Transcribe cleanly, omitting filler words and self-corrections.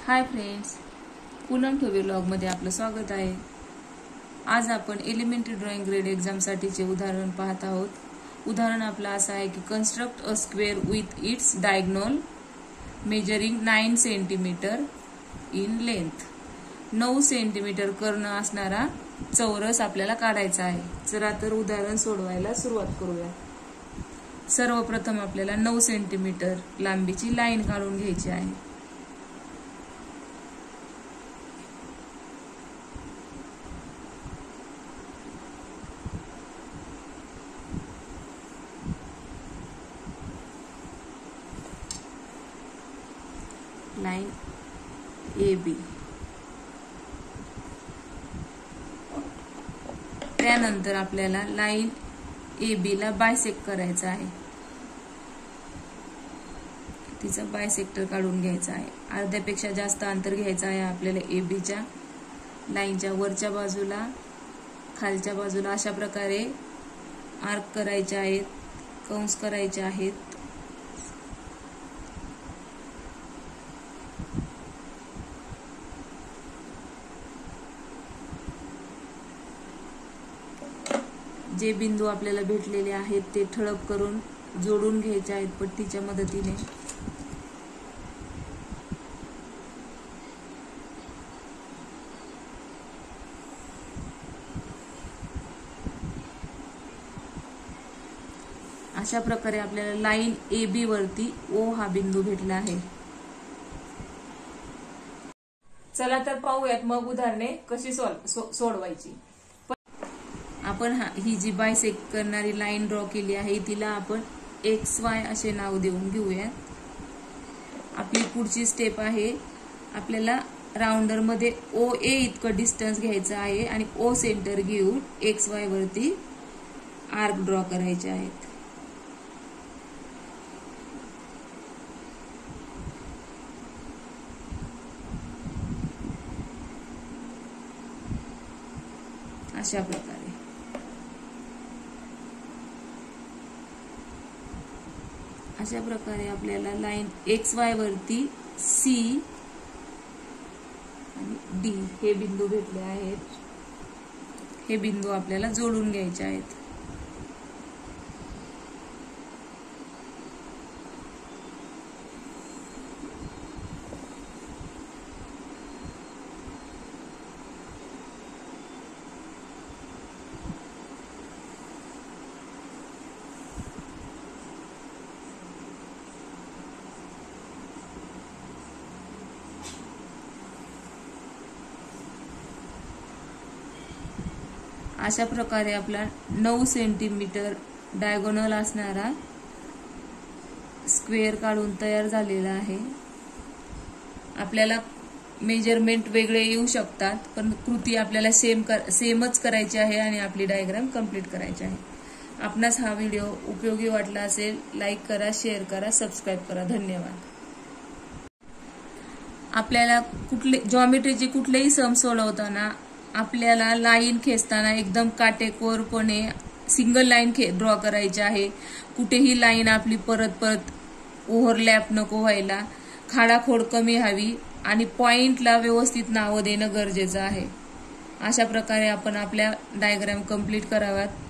Hi friends, Poonam ठोबे व्लॉगमध्ये आपलं स्वागत आहे। आज आपण एलिमेंटरी ड्रॉइंग ग्रेड एक्झामसाठीचे उदाहरण पाहत आहोत। उदाहरण आपलं असं आहे की construct a square with its diagonal measuring 9 centimetre in length. 9 centimetre कर्ण असणारा चौरस आपल्याला काढायचा आहे। चला तर उदाहरण सोडवायला सुरुवात करूया। सर्वप्रथम आपल्याला 9 सेंटीमीटर लांबीची लाईन काढून घ्यायची आहे। Line AB। त्यानंतर आपल्याला लाइन AB ला बायसेक्ट करायचा आहे। तिचा बायसेक्टर काढून घ्यायचा आहे। अर्ध्यापेक्षा जास्त अंतर घ्यायचं आहे आपल्याला AB च्या लाईनच्या वरच्या बाजूला खालच्या बाजूला अशा प्रकारे आर्क करायचे आहेत, कंस करायचे आहेत। जे बिंदू आपल्याला भेटलेले आहेत ते ठळक करून जोडून घ्यायचे आहेत पट्टीच्या मदतीने। अशा प्रकारे आपल्याला लाइन AB वरती O हा बिंदू भेटला आहे। चला तर पाहूयात मग उदाहरणे कशी सोडवायची। आपण ही जी बायसेक्ट करणारी लाईन ड्रॉ केली आहे तिला आपण XY असे नाव देऊन घेऊया। आपली पुढची स्टेप आहे, आपल्याला राउंडर मध्ये OA इतकं डिस्टन्स घ्यायचं आहे आणि O सेंटर घेऊन XY वरती आर्क ड्रॉ करायचे आहेत। अशा प्रकारे आपल्याला लाइन XY वरती C आणि D हे बिंदू भेटले आहेत। हे बिंदू आपल्याला जोडून घ्यायचे आहेत। अशा प्रकारे आपला 9 सेंटीमीटर डायगोनल असणारा स्क्वेअर काढून तयार झालेला आहे। आपल्याला मेजरमेंट वेगळे येऊ शकतात, पण कृती आपल्याला सेमच करायची आहे आणि आपली डायग्राम कंप्लीट करायची आहे। आपणास हा व्हिडिओ उपयोगी वाटला असेल लाईक करा, शेअर करा, सबस्क्राईब करा। धन्यवाद। आपल्याला जॉमेट्रीचे कुठलेही सम सोडवताना आपल्याला लाईन खेचताना एकदम काटेकोरपणे सिंगल लाईन ड्रॉ करायची आहे। कुठेही लाईन आपली परत ओव्हरलॅप नको व्हायला, खाडाखोड कमी हवी आणि पॉइंटला व्यवस्थित नाव देणं गरजेचं आहे। अशा प्रकारे आपण आपल्या डायग्राम कंप्लीट कराव्यात।